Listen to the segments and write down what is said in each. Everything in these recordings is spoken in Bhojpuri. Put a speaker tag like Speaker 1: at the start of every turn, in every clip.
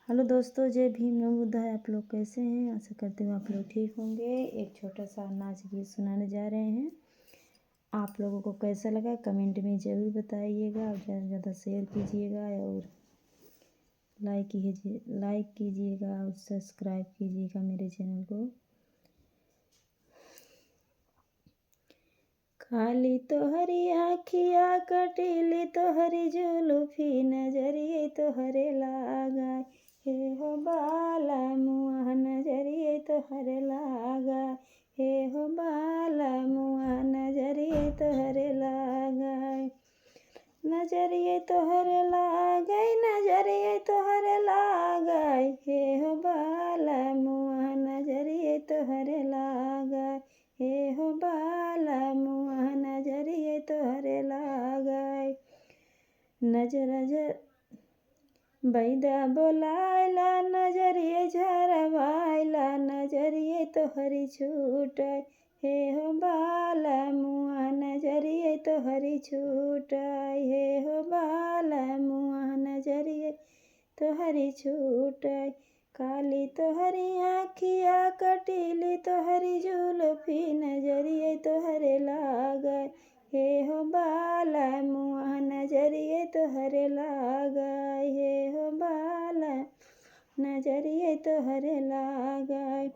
Speaker 1: हेलो दोस्तों, जय भीम नमो बुद्धाय। आप लोग कैसे हैं? आशा करते हुए आप लोग ठीक होंगे। एक छोटा सा नाच गीत सुनाने जा रहे हैं। आप लोगों को कैसा लगा कमेंट में ज़रूर बताइएगा और ज़्यादा से ज़्यादा शेयर कीजिएगा और लाइक कीजिएगा और सब्सक्राइब कीजिएगा मेरे चैनल को। खाली तोहरी आँखिया कटीली तोहरी जुल्फी नजरिए तोहरे लागा हे हो बाला मुआ नजरिए तोहरे लागा हे हो बाला मुआ नजरिए तोहरे लागा नजरिए तोहरे लागे नजरिए तोहरे लागे हे हो बाला मुआ नजरिए तोहरे लागा हे हो बाला मुआ नजरिए तोहरे लागे नजर बैदा बोलाइला नजरिए झरवाइला नजरिए तोहरी छूटे हे हो बाला मुआ नजरिए तोहरी छूटे हे हो बाला मुआ नजरिए तोहरी छूटे काली तोहरी आँखिया कटीली तोहरी जुल्फी नजरिए तोहरे लागे हे हो बाला मुआ नजरिए तोहरे लागे हे हो बाला नजरिए तोहरे लागे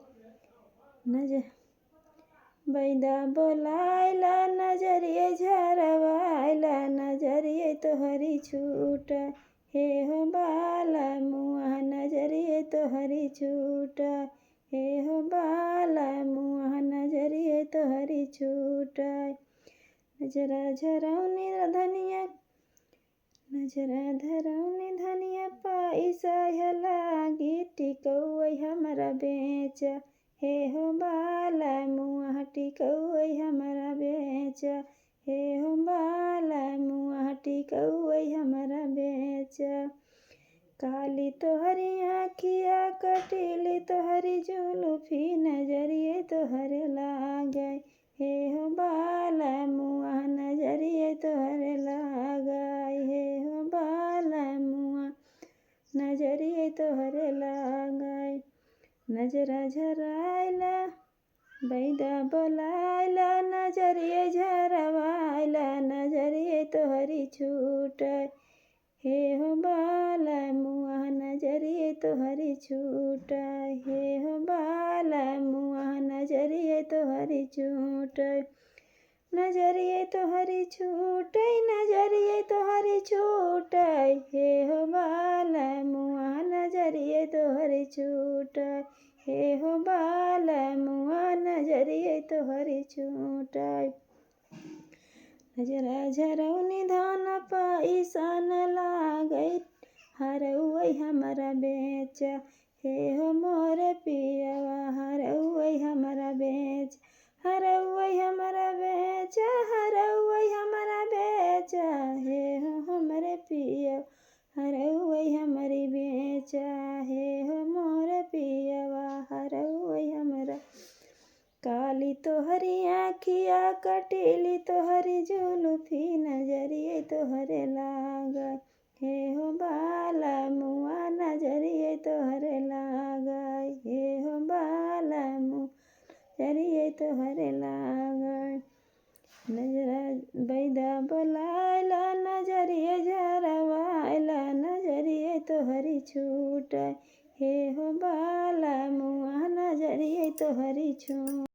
Speaker 1: बैदा बोलाइला नजरिए झरवाइला नजरिए तोहरी छूटे हे हो बाला मुआ नजरिए तोहरी छूटे हे हो बाला मुआ नजरिए तोहरी छूटे नजरा झरौनी धनिया पैसा लागी टिकौई हमरा बेच हे हो बाला मुआ टिकौई हमरा बेच हे हो बाला मुआ टिकौई हमरा बेच काली तोहरी आँखिया कटीली तोहरी जुल्फी नजरिए तोहरे लागे हे हो बाला मुआ नजरिए तोहरे लागे हे हो बाला मुआ नजरिए तोहरे लागे नजरा झराइला बैदा बोलाइला नजरिए झरवाइला नजरिए तोहरी छूटे हे हो बाला मुआ नजरिए तोहरी छूटे हे हो बाला मुआ नजरिए तोहरी छूटे नजरिए तोहरी छूटे नजरिए तोहरी छूटे हे हो बाला मुआ नजरिए तोहरी छूटे हे हो बाला मुआ नजरिए तोहरी छूटे नजरा झरौनी धन पैसा न लागे हरौई हमरा बेच हे हो मोर पियवा हरौई हमरा बेच हरौई हमरा बेच हरौई हमरा बेच हे हो हमरे पियवा हरौई हमरी बेच हे हो मोर पियवा हरौई हमरा काली तोहरी आँखिया कटीली तोहरी जुल्फी नजरिए तोहरे लागे हे हो बाला मुआ नजरिए तोहरे लागे हे हो बाला मुआ नजरिए तोहरे लागे नजरा बैदा बोलाइला नजरिए झरवाइला नजरिए तोहरी छूटे हे हो बाला मुआ नजरिए तोहरी छूटे।